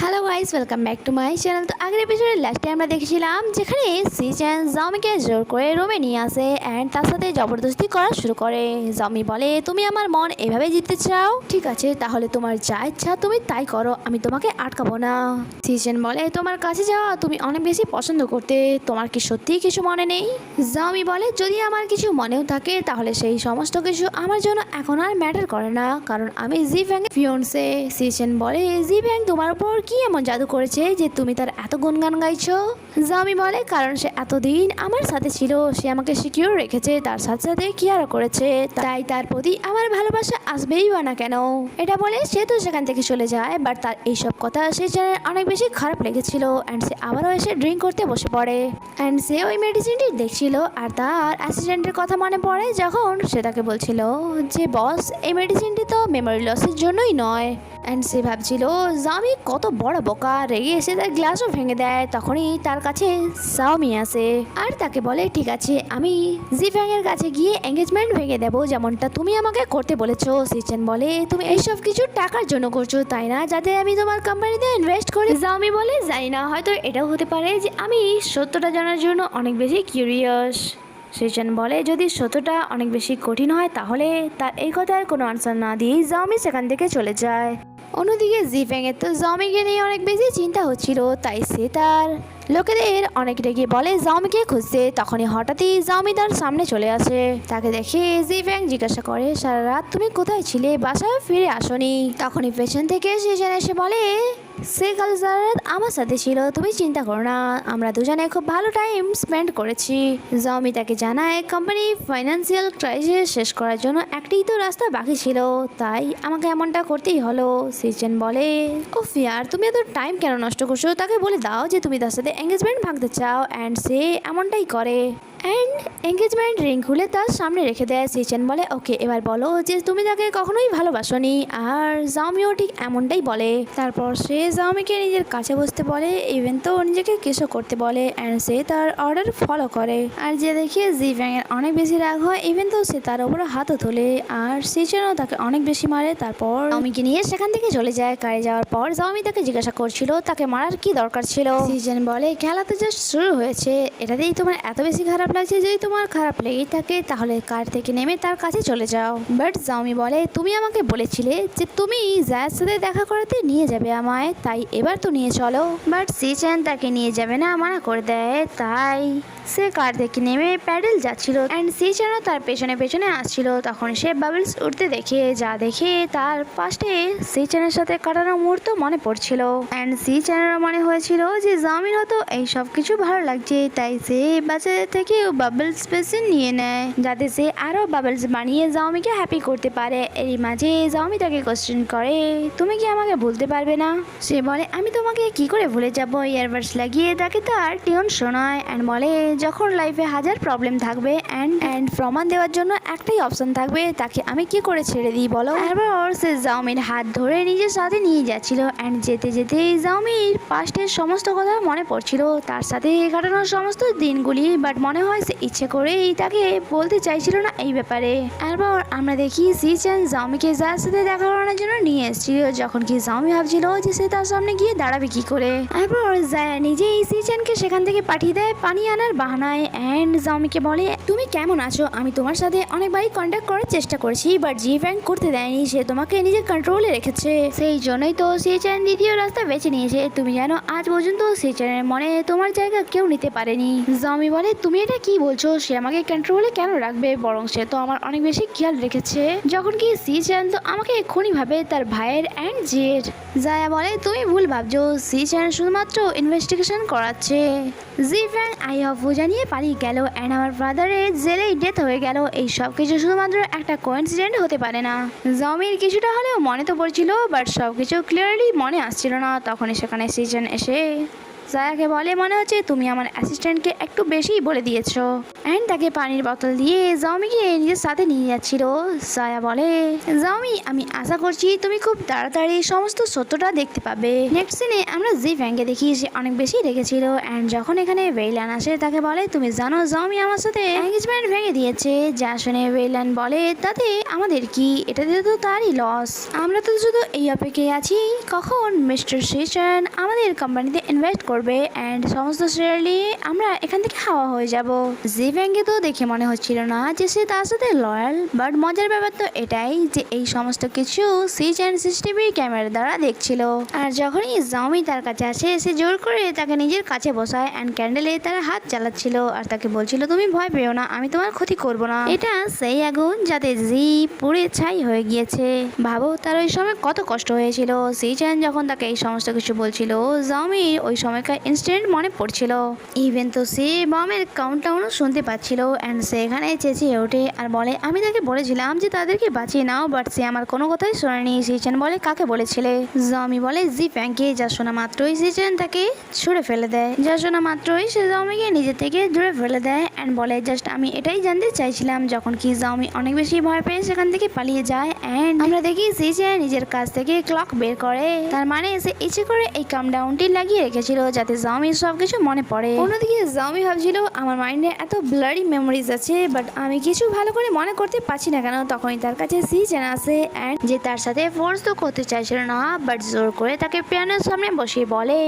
Hello guys, welcome back to my channel. তো আগের এপিসোডের লাস্টে আমরা দেখেছিলাম যেখানে সিচেন জামিকে জোর করে রুমে নিয়ে আসে অ্যান্ড তার সাথে জবরদস্তি করা শুরু করে। জামি বলে, তুমি আমার মন এভাবে জিততে চাও? ঠিক আছে, তাহলে তোমার যা ইচ্ছা তুমি তাই করো, আমি তোমাকে আটকাবো না। সিচেন বলে, তোমার কাছে যাওয়া তুমি অনেক বেশি পছন্দ করতে, তোমার কি সত্যিই কিছু মনে নেই? জামি বলে, যদি আমার কিছু মনেও থাকে তাহলে সেই সমস্ত কিছু আমার জন্য এখন আর ম্যাটার করে না, কারণ আমি জি ফ্যাং ফিয়ন্সে। সিচেন বলে, জি ফ্যাং তোমার উপর কি এমন জাদু করেছে যে তুমি তার এত গুণগান গাইছো? জামি বলে, কারণ সে এতদিন আমার সাথে ছিল, সে আমাকে সিকিউর রেখেছে, তার সাথে সাথে কেয়ার করেছে, তাই তার প্রতি আমার ভালোবাসা আসবেই বা না কেন। এটা বলে সে তো সেখান থেকে চলে যায়, বাট তার এইসব কথা সে জানে অনেক বেশি খারাপ লেগেছিল অ্যান্ড সে আবারও এসে ড্রিঙ্ক করতে বসে পড়ে অ্যান্ড সে ওই মেডিসিনটি দেখছিল আর তার অ্যাসিস্ট্যান্টের কথা মনে পড়ে যখন সে তাকে বলছিল যে বস, এই মেডিসিনটি তো মেমোরি লসের জন্যই নয়। অ্যান্ড সে ভাবছিল জামি কত বড় বোকা, রেগে এসে তার গ্লাসও ভেঙে দেয়। তখনই তার কাছে সাওমি আসে আর তাকে বলে, ঠিক আছে, আমি জিফ্যাং এর কাছে গিয়ে এঙ্গেজমেন্ট ভেঙে দেবো যেমনটা তুমি আমাকে করতে বলেছো। সিচেন বলে, তুমি এইসব কিছু টাকার জন্য করছো তাই না, যাতে আমি তোমার কোম্পানিতে ইনভেস্ট করি? জামি বলে, জানি না, হয়তো এটাও হতে পারে যে আমি সত্যটা জানার জন্য অনেক বেশি কিউরিয়াস। সিচেন বলে, যদি সত্যটা অনেক বেশি কঠিন হয় তাহলে। তার এই কথার কোনো আনসার না দিয়ে জামি সেখান থেকে চলে যায়। অন্যদিকে জিফ্যাং এর তো জামিকে নিয়ে অনেক বেশি চিন্তা হচ্ছিল, তাই সে তার লোকেদের অনেক রেগে বলে জামিকে খুঁজতে। তখনই হঠাৎই জামি তার সামনে চলে আসে। তাকে দেখে জিফ্যাং জিজ্ঞাসা করে, সারা রাত তুমি কোথায় ছিলে, বাসায় ফিরে আসোনি? তখনই পেছন থেকে সিচেন এসে বলে, সে কাল সারা রাত আমার সাথে ছিল, তুমি চিন্তা করো না, আমরা দুজনে খুব ভালো টাইম স্পেন্ড করেছি। জামি তাকে জানায় কোম্পানি ফাইন্যান্সিয়াল ক্রাইসিস শেষ করার জন্য একটাই তো রাস্তা বাকি ছিল, তাই আমাকে এমনটা করতেই হলো। সিচেন বলে, ও ফিয়ার, তুমি এত টাইম কেন নষ্ট করছো? তাকে বলে দাও যে তুমি তার সাথে এঙ্গেজমেন্ট ভাঙতে চাও অ্যান্ড সে এমনটাই করে অ্যান্ড এঙ্গেজমেন্ট রিং খুলে তার সামনে রেখে দেয়। সিচেন বলে, ওকে, এবার বলো যে তুমি তাকে কখনোই ভালোবাসোনি। আর জামিও ঠিক এমনটাই বলে। তারপর সে জামিকে নিজের কাছে বসতে বলে, ইভেন তো নিজেকে কিসও করতে বলে অ্যান্ড সে তার অর্ডার ফলো করে। আর যে দেখে জিফ্যাং এর অনেক বেশি রাগ হয়, ইভেন তো সে তার উপরে হাতও তোলে আর সিচেনও তাকে অনেক বেশি মারে। তারপর জামিকে নিয়ে সেখান থেকে চলে যায়। কারে যাওয়ার পর জামি তাকে জিজ্ঞাসা করছিল তাকে মারার কি দরকার ছিল। সিচেন বলে, খেলা তো জাস্ট শুরু হয়েছে, এটাতেই তোমার এত বেশি খারাপ লাগছে? যদি তোমার খারাপ লেগেই থাকে তাহলে কার থেকে নেমে তার কাছে চলে যাও। বাট জামি বলে, তুমি আমাকে বলেছিলে যে তুমি জায়ের সাথে দেখা করাতে নিয়ে যাবে আমায়, তাই এবার তো নিয়ে চলো। বাট সিচেন তাকে নিয়ে যাবে না মানা করে দেয়, তাই সে কার থেকে নেমে প্যাডেল যাচ্ছিল অ্যান্ড সিচেনও তার পেছনে পেছনে আসছিল। তখন সে বাবলস উঠতে দেখে, যা দেখে তার পাশে সিচেনের সাথে কাটানো মুহূর্ত মনে পড়ছিল অ্যান্ড সিচেনেরও মনে হয়েছিল যে জামির হয়তো এই সব কিছু ভালো লাগছে, তাই সে বাচ্চাদের থেকে বাবলস মেশিন নিয়ে নেয় যাতে সে আরো বাবলস বানিয়ে জামিকে হ্যাপি করতে পারে। এরই মাঝে জামি তাকে কোশ্চেন করে, তুমি কি আমাকে ভুলতে পারবে না? সে বলে, আমি তোমাকে কি করে ভুলে যাবো। ইয়ারবাডস লাগিয়ে তাকে তার টিউন শোনায় অ্যান্ড বলে, যখন লাইফে হাজার প্রবলেম থাকবে অ্যান্ড প্রমাণ দেওয়ার জন্য একটাই অপশন থাকবে, তাকে আমি কি করে ছেড়ে দিই বলো? এরপর সে জামির হাত ধরে নিজের সাথে নিয়ে যাচ্ছিল অ্যান্ড যেতে যেতে জামির পাস্টের সমস্ত কথা মনে পড়ছিল, তার সাথে কাটানো সমস্ত দিনগুলি। বাট মনে হয় সে ইচ্ছে করেই তাকে বলতে চাইছিল না এই ব্যাপারে। এরপর আমরা দেখি সিচেন জামিকে যার সাথে দেখা করানোর জন্য নিয়ে এসেছিল, যখন কি জামি ভাবছিল যে সে তার সামনে গিয়ে দাঁড়াবে কি করে। এরপর জায়া নিজেই সিচেনকে সেখান থেকে পাঠিয়ে দেয় পানি আনার বাহানায় অ্যান্ড জামিকে বলে, তুমি কেমন আছো? আমি তোমার সাথে অনেকবারই কন্ট্যাক্ট করার চেষ্টা করেছি, বাট জিফ্যাং করতে দেয়নি, সে তোমাকে নিজের কন্ট্রোলে রেখেছে, সেই জন্যই তো সিচেন দ্বিতীয় রাস্তা বেছে নিয়েছে। তুমি জানো, আজ পর্যন্ত সিচেনের মনে তোমার জায়গা কেউ নিতে পারেনি। জামি বলে, তুমি এটা কি বলছো? সে আমাকে কন্ট্রোলে কেন রাখবে? বরং সে তো আমার অনেক বেশি খেয়াল রেখেছে, যখন কি সিচেন তো আমাকে এক্ষুনি ভাবে তার ভাইয়ের অ্যান্ড জের। জায়া বলে, তুমি ভুল ভাবছো, সিচেন শুধুমাত্র ইনভেস্টিগেশন করাচ্ছে। জিফ্যাং আই অফ জানিয়ে পালিয়ে গেল অ্যান্ড আমার ব্রাদারের জেলেই ডেথ হয়ে গেল, এই সব কিছু শুধুমাত্র একটা কোইন্সিডেন্ট হতে পারে না। জামির কিছুটা হলেও মনে তো পড়ছিল, বাট সব কিছু ক্লিয়ারলি মনে আসছিল না। তখনই সেখানে সিচেন এসে জায়াকে বলে মনে হচ্ছে তুমি আমার অ্যাসিস্ট্যান্টকে একটু বেশিই বলে দিয়েছো। অ্যান্ড তাকে পানির বোতল দিয়ে জাওমিকে নিজের সাথে নিয়ে যাচ্ছিল। জায়া বলে জাওমি আমি আশা করছি তুমি খুব তাড়াতাড়ি সমস্ত সত্যটা দেখতে পাবে। নেক্সট সিনে আমরা জি ফ্যাংকে দেখি সে অনেক বেশি রেগেছিল। অ্যান্ড যখন এখানে ওয়েইলান আসে তাকে বলে তুমি জানো জাওমি আমার সাথে এঙ্গেজমেন্ট ভেঙে দিয়েছে। যা শুনে ওয়েইলান বলে তাতে আমাদের কি, এটাতে তো তারই লস। আমরা তো শুধু এই অপেক্ষায় আছি কখন মিস্টার সিচান আমাদের কোম্পানিতে ইনভেস্ট করবে অ্যান্ড সমস্ত শেয়ার নিয়ে আমরা এখান থেকে হাওয়া হয়ে যাব। জি ফ্যাংকে তো দেখে মনে হচ্ছিল না যে সে তার সাথে লয়াল, বাট মজার ব্যাপার তো এটাই যে এই সমস্ত কিছু সিচান সিসিটিভি ক্যামেরা দ্বারা দেখছিল। আর যখনই জাওমি তার কাছে আসে সে জোর করে তাকে নিজের কাছে বসায় অ্যান্ড ক্যান্ডেলে তার হাত জ্বালাচ্ছিল আর তাকে বলছিল তুমি ভয় পেও না, আমি তোমার ক্ষতি করব না। এটা সেই আগুন যাতে জি পুড়ে ছাই হয়ে গিয়েছে। ভাবো তার ওই সময় কত কষ্ট হয়েছিল। সিচান যখন তাকে এই সমস্ত কিছু বলছিল জাওমি ওই সময়কার ইনসিডেন্ট মনে পড়ছিল। ইভেন তো সে বমের কাউন্টডাউনও শুনতে পাচ্ছিল অ্যান্ড সে এখানে চেঁচিয়ে ওঠে আর বলে আমি তাকে বলেছিলাম যে তাদেরকে বাঁচিয়ে নাও, বাট সে আমার কোনো কথাই শোনেনি। সিচান বলে কাকে বলেছিলে? জাওমি বলে জি ফ্যাংকে। যা শোনা মাত্রই সিচান তাকে ছুঁড়ে ফেলে দেয়। যা শোনা মাত্রই সে জাওমিকে নিজে থেকে দূরে ফেলে দেয় অ্যান্ড বলে জাস্ট আমি এটাই জানতে চাইছিলাম। যখন কি জাওমি অনেক বেশি ভয় পেয়ে সেখান থেকে পালিয়ে যায় অ্যান্ড আমরা দেখি সিচান নিজের কাছ থেকে ক্লক বের করে। তার মানে সে ইচ্ছে করে এই কাউন্টডাউনটি লাগিয়ে রেখেছিল যাতে জাওমির সবকিছু মনে পড়ে। অন্যদিকে জাওমি ভাবছিল আমার মাইন্ডে এত ব্লাডি মেমোরিজ আছে বাট আমি কিছু ভালো করে মনে করতে পারছি না কেন। তখনই তার কাছে সিচান আসে অ্যান্ড যে তার সাথে ফোর্স তো করতে চাইছিল না বাট জোর করে তাকে পিয়ানোর সামনে বসিয়ে বলে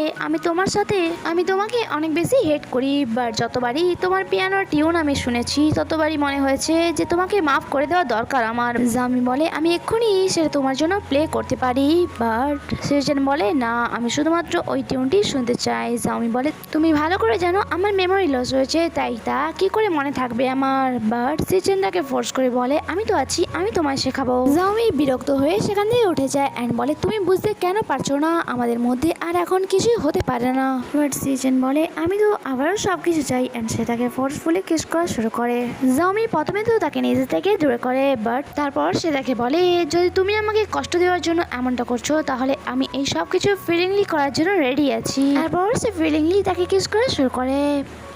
আমি তোমাকে অনেক বেশি হেট করি, বাট যতবারই তোমার পিয়ানোর টিউন আমি শুনেছি ততবারই মনে হয়েছে যে তোমাকে মাফ করে দেওয়া দরকার আমার। জাওমি বলে আমি এক্ষুনি সেটা তোমার জন্য প্লে করতে পারি, বাট সিচান বলে না আমি শুধুমাত্র ওই টিউনটি শুনতে চাই। জাওমি বলে তুমি ভালো করে জানো আমার মেমোরি লস হয়েছে, তাই তা কি করে মনে থাকবে আমার। বাট সিচান তাকে ফোর্স করে বলে আমি তো আছি, আমি তোমায় শেখাবো। জাওমি বিরক্ত হয়ে সেখান থেকে উঠে যায় অ্যান্ড বলে তুমি বুঝতে কেন পারছো না আমাদের মধ্যে আর এখন কিছুই হতে পারে না। বাট সিচান বলে আমি তো আবারও সবকিছু চাই অ্যান্ড সে তাকে ফোর্সফুলি কিস করা শুরু করে। জাওমি প্রথমে তো তাকে নিজে থেকে দূরে করে বাট তারপর সে তাকে বলে যদি তুমি আমাকে কষ্ট দেওয়ার জন্য এমনটা করছো তাহলে আমি এই সব কিছু ফিলিংলি করার জন্য রেডি আছি। তারপর সে ফিলিংলি তাকে কিস করা শুরু করে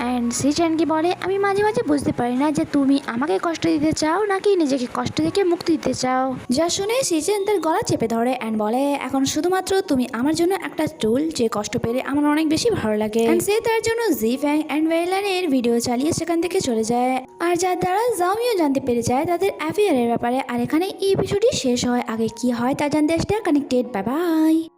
অ্যান্ড সিচানকে বলে আমি মাঝে মাঝে বুঝতে পারি না যে তুমি আমাকে কষ্ট দিতে চাও নাকি নিজেকে কষ্ট থেকে মুক্তি দিতে চাও। যা শুনে সিচান তার গলা চেপে ধরে অ্যান্ড বলে এখন শুধুমাত্র তুমি আমার জন্য একটা টুল যে কষ্ট পেলে আমার অনেক বেশি ভালো লাগে। সে তার জন্য জি ফ্যাং অ্যান্ড ওয়েইলানের ভিডিও চালিয়ে সেখান থেকে চলে যায় আর যার দ্বারা জাওমিও জানতে পেরে যায় তাদের অ্যাফেয়ারের ব্যাপারে। আর এখানে এই এপিসোডটি শেষ হয়। আগে কি হয় তা জানতে স্টে কানেক্টেড। Bye bye.